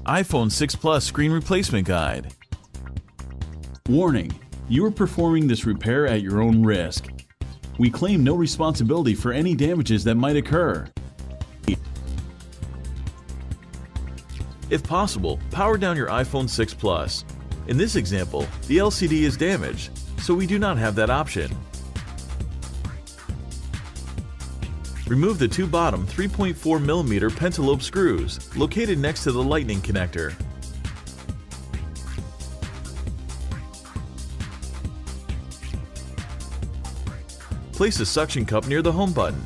iPhone 6 Plus Screen Replacement Guide. Warning: you are performing this repair at your own risk. We claim no responsibility for any damages that might occur. If possible, power down your iPhone 6 Plus. In this example, the LCD is damaged, so we do not have that option. Remove the two bottom 3.4mm pentalobe screws located next to the lightning connector. Place a suction cup near the home button.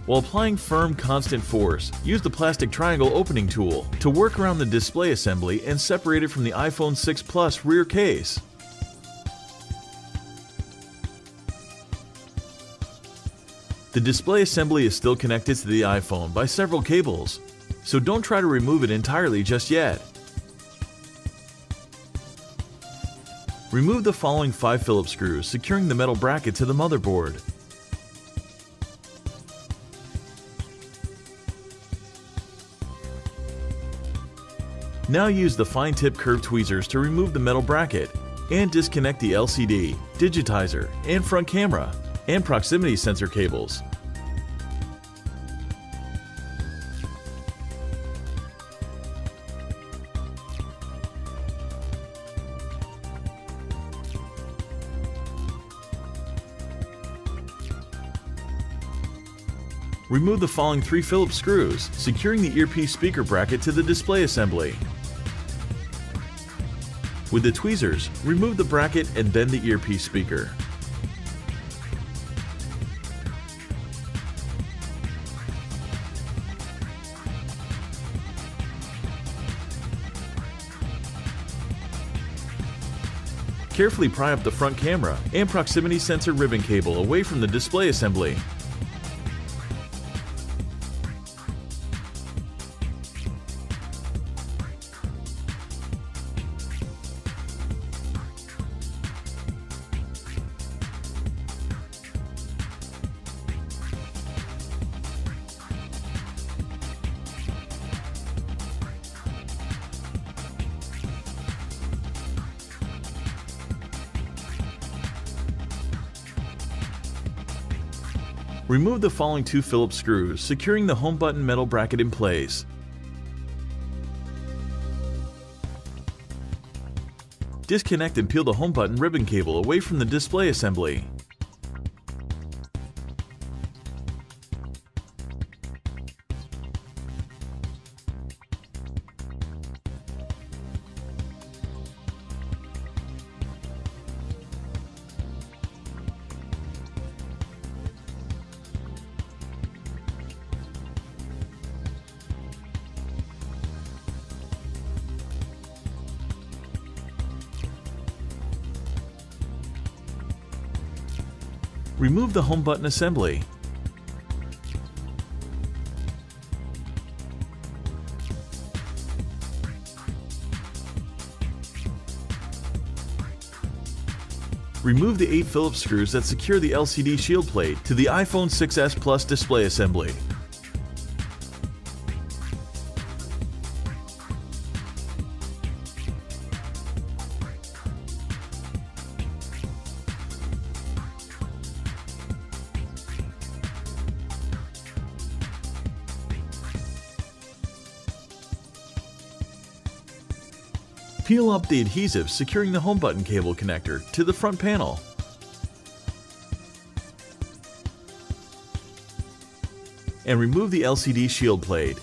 While applying firm, constant force, use the plastic triangle opening tool to work around the display assembly and separate it from the iPhone 6 Plus rear case. The display assembly is still connected to the iPhone by several cables, so don't try to remove it entirely just yet. Remove the following 5 Phillips screws, securing the metal bracket to the motherboard. Now use the fine-tip curved tweezers to remove the metal bracket and disconnect the LCD, digitizer, and front camera and proximity sensor cables. Remove the following 3 Phillips screws, securing the earpiece speaker bracket to the display assembly. With the tweezers, remove the bracket and bend the earpiece speaker. Carefully pry up the front camera and proximity sensor ribbon cable away from the display assembly. Remove the following 2 Phillips screws, securing the home button metal bracket in place. Disconnect and peel the home button ribbon cable away from the display assembly. Remove the home button assembly. Remove the 8 Phillips screws that secure the LCD shield plate to the iPhone 6s Plus display assembly. Peel up the adhesive securing the home button cable connector to the front panel. And remove the LCD shield plate.